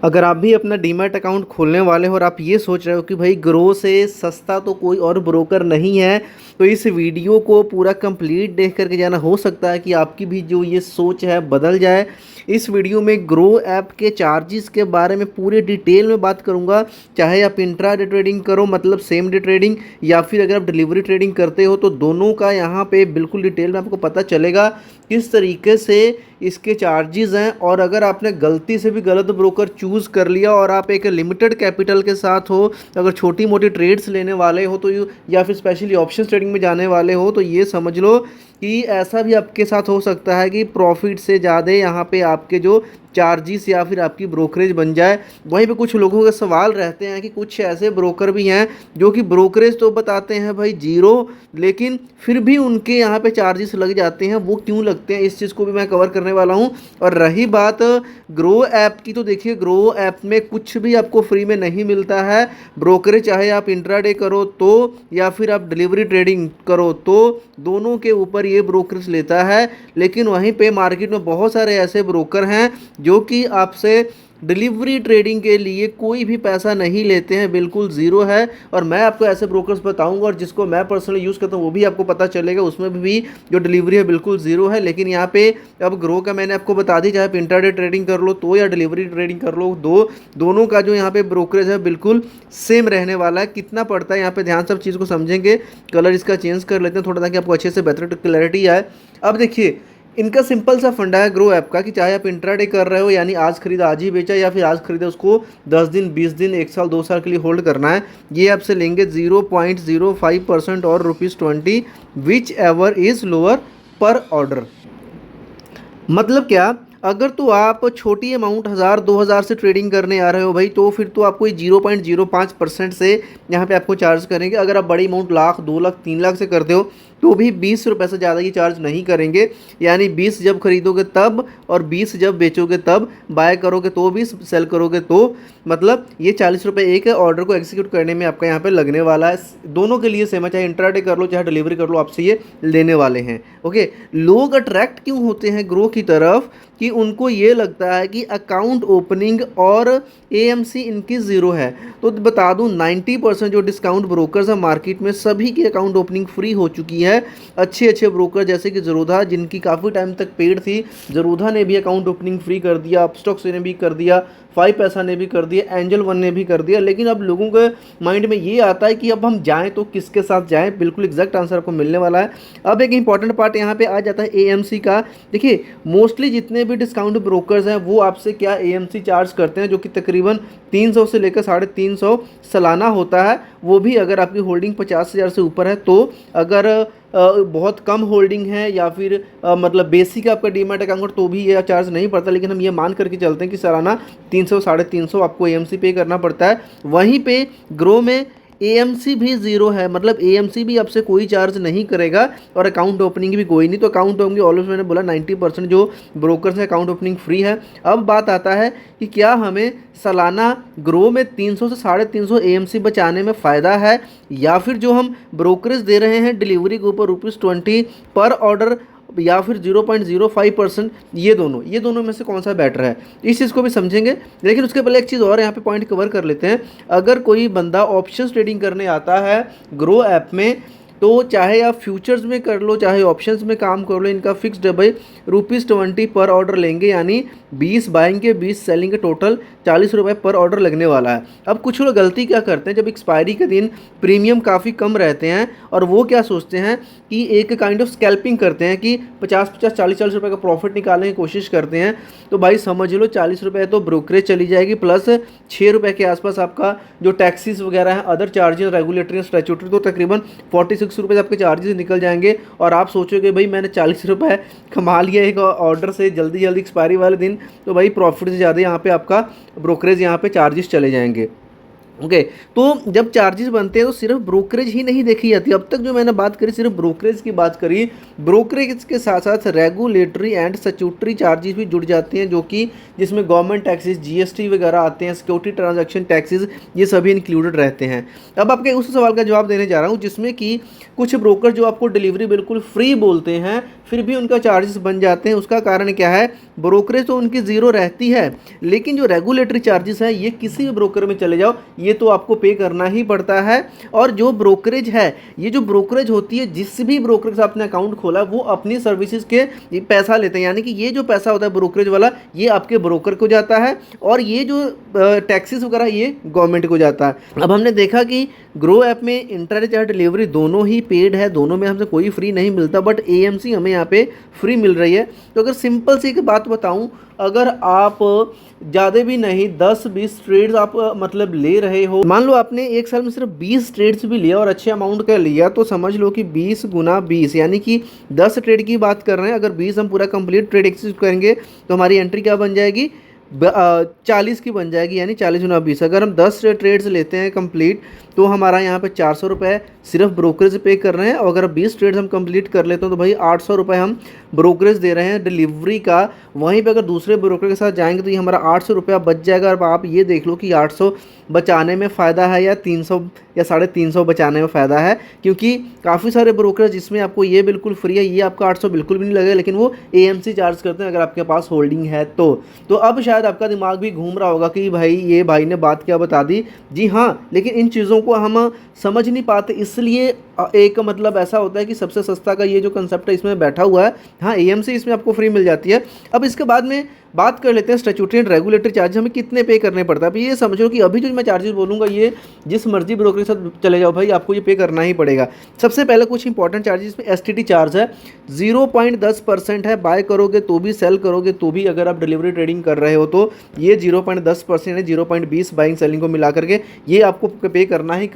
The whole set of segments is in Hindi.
अगर आप भी अपना डीमैट अकाउंट खोलने वाले हो और आप ये सोच रहे हो कि भाई ग्रो से सस्ता तो कोई और ब्रोकर नहीं है, तो इस वीडियो को पूरा कंप्लीट देख करके जाना। हो सकता है कि आपकी भी जो ये सोच है बदल जाए। इस वीडियो में ग्रो ऐप के चार्जेस के बारे में पूरे डिटेल में बात करूंगा। चाहे आप इंट्रा डे ट्रेडिंग करो, मतलब सेम डे ट्रेडिंग, या फिर अगर आप डिलीवरी ट्रेडिंग करते हो, तो दोनों का यहाँ पे बिल्कुल डिटेल में आपको पता चलेगा किस तरीके से इसके चार्जेस हैं। और अगर आपने गलती से भी गलत ब्रोकर चूज़ कर लिया और आप एक लिमिटेड कैपिटल के साथ हो, अगर छोटी मोटी ट्रेड्स लेने वाले हो तो या फिर स्पेशली ऑप्शन ट्रेडिंग में जाने वाले हो, तो ये समझ लो कि ऐसा भी आपके साथ हो सकता है कि प्रॉफिट से ज़्यादा यहाँ पे आपके जो चार्जेस या फिर आपकी ब्रोकरेज बन जाए। वहीं पे कुछ लोगों के सवाल रहते हैं कि कुछ ऐसे ब्रोकर भी हैं जो कि ब्रोकरेज तो बताते हैं भाई जीरो, लेकिन फिर भी उनके यहाँ पे चार्जेस लग जाते हैं। वो क्यों लगते हैं, इस चीज़ को भी मैं कवर करने वाला हूँ। और रही बात ग्रो ऐप की, तो देखिए ग्रो ऐप में कुछ भी आपको फ्री में नहीं मिलता है। ब्रोकरेज चाहे आप इंट्राडे करो तो या फिर आप डिलीवरी ट्रेडिंग करो, तो दोनों के ऊपर ये ब्रोकरेज लेता है। लेकिन वहीं पे मार्केट में बहुत सारे ऐसे ब्रोकर हैं जो कि आपसे डिलीवरी ट्रेडिंग के लिए कोई भी पैसा नहीं लेते हैं, बिल्कुल ज़ीरो है। और मैं आपको ऐसे ब्रोकर्स बताऊंगा और जिसको मैं पर्सनली यूज़ करता हूँ वो भी आपको पता चलेगा, उसमें भी जो डिलीवरी है बिल्कुल ज़ीरो है। लेकिन यहाँ पे अब ग्रो का मैंने आपको बता दी, चाहे आप इंट्राडे ट्रेडिंग कर लो तो या डिलीवरी ट्रेडिंग कर लो, दोनों का जो यहाँ पे ब्रोकरेज है बिल्कुल सेम रहने वाला है। कितना पड़ता है यहाँ पे ध्यान सब चीज़ को समझेंगे। कलर इसका चेंज कर लेते हैं थोड़ा ताकि आपको अच्छे से बेहतर क्लैरिटी आए। अब देखिए इनका सिंपल सा फंडा है ग्रो ऐप का कि चाहे आप इंट्राडे कर रहे हो, यानी आज खरीदा आज ही बेचा, या फिर आज खरीदा उसको 10 दिन 20 दिन 1 साल 2 साल के लिए होल्ड करना है, ये आपसे लेंगे 0.05% और ₹20 विच एवर इज़ लोअर पर ऑर्डर। मतलब क्या, अगर तो आप छोटी अमाउंट 1000-2000 से ट्रेडिंग करने आ रहे हो भाई, तो फिर तो आपको 0.05% से यहाँ पे आपको चार्ज करेंगे। अगर आप बड़ी अमाउंट लाख 2 लाख 3 लाख से करते हो तो भी 20 रुपये से ज़्यादा की चार्ज नहीं करेंगे। यानी 20 जब खरीदोगे तब और 20 जब बेचोगे तब, बाय करोगे तो 20, सेल करोगे तो, मतलब ये 40 रुपये एक ऑर्डर को एग्जीक्यूट करने में आपका यहाँ पे लगने वाला है। दोनों के लिए सेम है, चाहे इंट्राडे कर लो चाहे डिलीवरी कर लो, आपसे ये लेने वाले हैं। ओके, लोग अट्रैक्ट क्यों होते हैं ग्रो की तरफ कि उनको ये लगता है कि अकाउंट ओपनिंग और एएमसी इनकी ज़ीरो है। तो बता दूं 90% जो डिस्काउंट ब्रोकर्स हैं मार्केट में, सभी की अकाउंट ओपनिंग फ्री हो चुकी है। अच्छे अच्छे ब्रोकर जैसे कि ज़रोधा, जिनकी काफ़ी टाइम तक पेड थी, ज़रोधा ने भी अकाउंट ओपनिंग फ्री कर दिया, अपस्टॉक्स ने भी कर दिया, 5 पैसा ने भी कर दिया, एंजल वन ने भी कर दिया। लेकिन अब लोगों के माइंड में ये आता है कि अब हम जाएं तो किसके साथ जाएं। बिल्कुल एग्जैक्ट आंसर आपको मिलने वाला है। अब एक इंपॉर्टेंट पार्ट यहाँ पे आ जाता है एएमसी का। देखिए मोस्टली जितने भी डिस्काउंट ब्रोकर्स हैं वो आपसे क्या एएमसी चार्ज करते हैं, जो कि तकरीबन 300 से लेकर 350 सालाना होता है। वो भी अगर आपकी होल्डिंग 50,000 से ऊपर है। तो अगर बहुत कम होल्डिंग है या फिर मतलब बेसिक आपका डीमैट अकाउंट, तो भी ये चार्ज नहीं पड़ता। लेकिन हम ये मान करके चलते हैं कि सालाना 300 350 आपको एएमसी पे करना पड़ता है। वहीं पे ग्रो में एएमसी भी ज़ीरो है, मतलब एएमसी भी आपसे कोई चार्ज नहीं करेगा और अकाउंट ओपनिंग भी कोई नहीं। तो अकाउंट ओपनिंग ऑलवेज मैंने बोला 90% जो ब्रोकर्स हैं अकाउंट ओपनिंग फ्री है। अब बात आता है कि क्या हमें सालाना ग्रो में 300 से 350 एएमसी बचाने में फ़ायदा है, या फिर जो हम ब्रोकरेज दे रहे हैं डिलीवरी के ऊपर ₹20 पर ऑर्डर, या फिर 0.05%, ये दोनों में से कौन सा बेटर है, इस चीज़ को भी समझेंगे। लेकिन उसके पहले एक चीज़ और यहाँ पे पॉइंट कवर कर लेते हैं। अगर कोई बंदा ऑप्शंस ट्रेडिंग करने आता है ग्रो ऐप में, तो चाहे आप फ्यूचर्स में कर लो चाहे ऑप्शंस में काम कर लो, इनका फिक्स्ड है भाई ₹20 पर ऑर्डर लेंगे, यानी 20 बाइंग के 20 सेलिंग के टोटल ₹40 पर ऑर्डर लगने वाला है। अब कुछ लोग गलती क्या करते हैं, जब एक्सपायरी के दिन प्रीमियम काफ़ी कम रहते हैं और वो क्या सोचते हैं कि एक काइंड ऑफ स्कैल्पिंग करते हैं कि 50-50 40-40 रुपये का प्रॉफिट निकालने की कोशिश करते हैं। तो भाई समझ लो 40 रुपये तो ब्रोकरेज चली जाएगी, प्लस 6 रुपये के आसपास आपका जो टैक्सीज वगैरह हैं, अदर चार्जेस, रेगुलेटरी स्टैट्यूटरी, तो तकरीबन 46 रुपये आपके चार्जेस निकल जाएंगे। और आप सोचोगे भाई मैंने 40 रुपये कमा लिया एक ऑर्डर से जल्दी जल्दी एक्सपायरी वाले दिन, तो भाई प्रॉफिट से ज़्यादा यहाँ पे आपका ब्रोकरेज यहाँ पे चार्जेस चले जाएंगे। ओके। तो जब चार्जेस बनते हैं तो सिर्फ ब्रोकरेज ही नहीं देखी जाती। अब तक जो मैंने बात करी सिर्फ ब्रोकरेज की बात करी, ब्रोकरेज के साथ साथ रेगुलेटरी एंड स्टैट्यूटरी चार्जेस भी जुड़ जाते हैं, जो कि जिसमें गवर्नमेंट टैक्सेस, जीएसटी वगैरह आते हैं, सिक्योरिटी ट्रांजैक्शन टैक्सेस, ये सभी इंक्लूडेड रहते हैं। अब आपके उस सवाल का जवाब देने जा रहा हूँ जिसमें कि कुछ ब्रोकर जो आपको डिलीवरी बिल्कुल फ्री बोलते हैं फिर भी उनका चार्जेस बन जाते हैं। उसका कारण क्या है? ब्रोकरेज तो उनकी ज़ीरो रहती है, लेकिन जो रेगुलेटरी चार्जेस है ये किसी भी ब्रोकर में चले जाओ ये तो आपको पे करना ही पड़ता है। और जो ब्रोकरेज है, ये जो ब्रोकरेज होती है, जिस भी ब्रोकर के साथ आपने अकाउंट खोला वो अपनी सर्विसेज के पैसा लेते हैं, यानी कि ये जो पैसा होता है ब्रोकरेज वाला ये आपके ब्रोकर को जाता है और ये जो टैक्सेस वगैरह ये गवर्नमेंट को जाता है। अब हमने देखा कि ग्रो ऐप में इंट्राडे चाहे डिलीवरी दोनों ही पेड है, दोनों में हमसे कोई फ्री नहीं मिलता, बट एएमसी हमें यहाँ पे फ्री मिल रही है। तो अगर सिंपल सी एक बात बताऊँ, अगर आप ज़्यादा भी नहीं 10-20 ट्रेड्स आप मतलब ले रहे हो, मान लो आपने एक साल में सिर्फ 20 ट्रेड्स भी लिया और अच्छे अमाउंट का लिया, तो समझ लो कि 20 गुना 20 यानी कि 10 ट्रेड की बात कर रहे हैं। अगर 20 हम पूरा कंप्लीट ट्रेड एग्जीक्यूट करेंगे तो हमारी एंट्री क्या बन जाएगी? 40 की बन जाएगी, यानी 40 गुना 20। अगर हम 10 ट्रेड्स लेते हैं कंप्लीट तो हमारा यहाँ पे 400 रुपये सिर्फ ब्रोकरेज पे कर रहे हैं, और अगर 20 ट्रेड्स हम कंप्लीट कर लेते हैं तो भाई 800 रुपये हम ब्रोकरेज दे रहे हैं डिलीवरी का। वहीं पे अगर दूसरे ब्रोकर के साथ जाएंगे तो ये हमारा 800 रुपया बच जाएगा। और आप ये देख लो कि 800 बचाने में फ़ायदा है या 300 या 350 बचाने में फ़ायदा है, क्योंकि काफ़ी सारे ब्रोकर जिसमें आपको ये बिल्कुल फ्री है, ये आपका 800 बिल्कुल भी नहीं लगेगा, लेकिन वो एएमसी चार्ज करते हैं अगर आपके पास होल्डिंग है तो अब शायद आपका दिमाग भी घूम रहा होगा कि भाई ये भाई ने बात क्या बता दी। जी हाँ, लेकिन इन चीज़ों को हम समझ नहीं पाते, इसलिए एक मतलब ऐसा होता है कि सबसे सस्ता का ये जो कंसेप्ट है इसमें बैठा हुआ है। हाँ, एएमसी इसमें आपको फ्री मिल जाती है। अब इसके बाद में बात कर लेते हैं स्टैट्यूटरी एंड रेगुलेटरी चार्ज हमें कितने पे करने पड़ता है। अब ये समझो कि अभी जो मैं चार्जेस बोलूँगा ये जिस मर्जी ब्रोकर के साथ चले जाओ भाई आपको ये पे करना ही पड़ेगा। सबसे पहले कुछ इंपॉर्टेंट चार्जेस में एसटीटी चार्ज है, 0.10% है। बाय करोगे तो भी, सेल करोगे तो भी, अगर आप डिलीवरी ट्रेडिंग कर रहे हो तो ये 0.10% है, 0.20 बाइंग सेलिंग को मिला करके ये आपको पे करना ही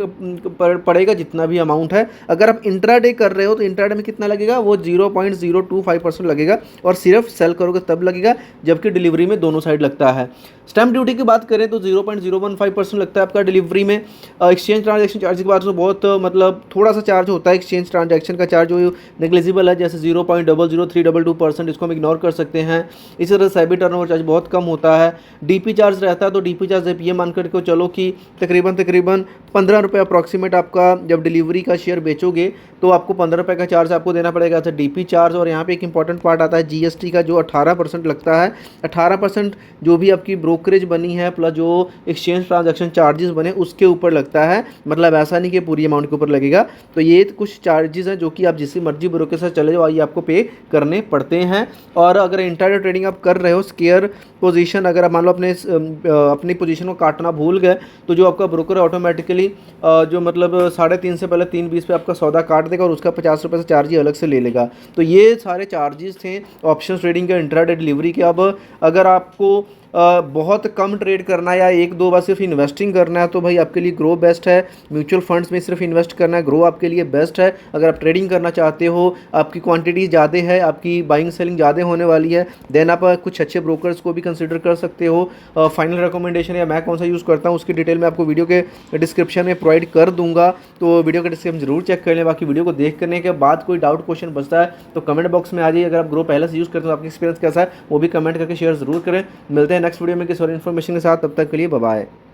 पड़ेगा जितना भी अमाउंट है। अगर आप इंट्राडे कर रहे हो तो इंट्राडे में कितना लगेगा? वो 0.025% लगेगा, और सिर्फ सेल करोगे तब लगेगा, जबकि डिलीवरी में दोनों साइड लगता है। स्टैम्प ड्यूटी की बात करें तो 0.015% लगता है आपका डिलीवरी में। एक्सचेंज ट्रांजैक्शन चार्ज की बात तो बहुत मतलब थोड़ा सा चार्ज होता है एक्सचेंज ट्रांजैक्शन का चार्ज, जो नेग्लिजिबल है, जैसे 0.00322%, इसको हम इग्नोर कर सकते हैं। इसी तरह साइबर टर्नओवर चार्ज बहुत कम होता है। डीपी चार्ज रहता है, तो डीपी चार्ज आप ये मान करके चलो कि तकरीबन 15 रुपये अप्रॉक्सीमेट आपका जब डिलीवरी का शेयर बेचोगे तो आपको 15 रुपये का चार्ज आपको देना पड़ेगा, अच्छा डीपी चार्ज। और यहाँ पे एक इंपॉर्टेंट पार्ट आता है जीएसटी का, जो 18% लगता है। 18% जो भी आपकी ब्रोकरेज बनी है प्लस जो एक्सचेंज ट्रांजैक्शन चार्जेस बने उसके ऊपर लगता है, मतलब ऐसा नहीं कि पूरी अमाउंट के ऊपर लगेगा। तो ये कुछ चार्जेस हैं जो कि आप जिस मर्जी ब्रोकर के साथ चले जाओ ये आपको पे करने पड़ते हैं। और अगर इंट्राडे ट्रेडिंग आप कर रहे हो, स्केयर पोजीशन अगर आप मान लो अपनी पोजीशन को काटना भूल गए तो जो आपका ब्रोकर है ऑटोमेटिकली जो मतलब 3.5 से पहले 3:20 पे आपका सौदा काट देगा और उसका 50 रुपये से चार्ज ही अलग से ले लेगा। तो ये सारे चार्जेस थे ऑप्शन ट्रेडिंग के, इंट्राडे डिलीवरी के। अब अगर आपको बहुत कम ट्रेड करना है या 1-2 बार सिर्फ इन्वेस्टिंग करना है तो भाई आपके लिए ग्रो बेस्ट है। म्यूचुअल फंड्स में सिर्फ इन्वेस्ट करना है, ग्रो आपके लिए बेस्ट है। अगर आप ट्रेडिंग करना चाहते हो, आपकी क्वांटिटी ज़्यादा है, आपकी बाइंग सेलिंग ज़्यादा होने वाली है, देन आप कुछ अच्छे ब्रोकर्स को भी कंसिडर कर सकते हो। फाइनल रिकमेंडेशन या मैं कौन सा यूज़ करता हूँ उसकी डिटेल मैं आपको वीडियो के डिस्क्रिप्शन में प्रोवाइड कर दूंगा, तो वीडियो का डिस्क्रिप्शन जरूर चेक कर लें। बाकी वीडियो को देख करने के बाद कोई डाउट क्वेश्चन बचता है तो कमेंट बॉक्स में आ जाइए। अगर आप ग्रो पहले से यूज़ करते हो तो आपका एक्सपीरियंस कैसा है वो भी कमेंट करके शेयर जरूर करें। मिलते हैं नेक्स्ट वीडियो में किसी और इन्फॉर्मेशन के साथ, तब तक के लिए बाय बाय।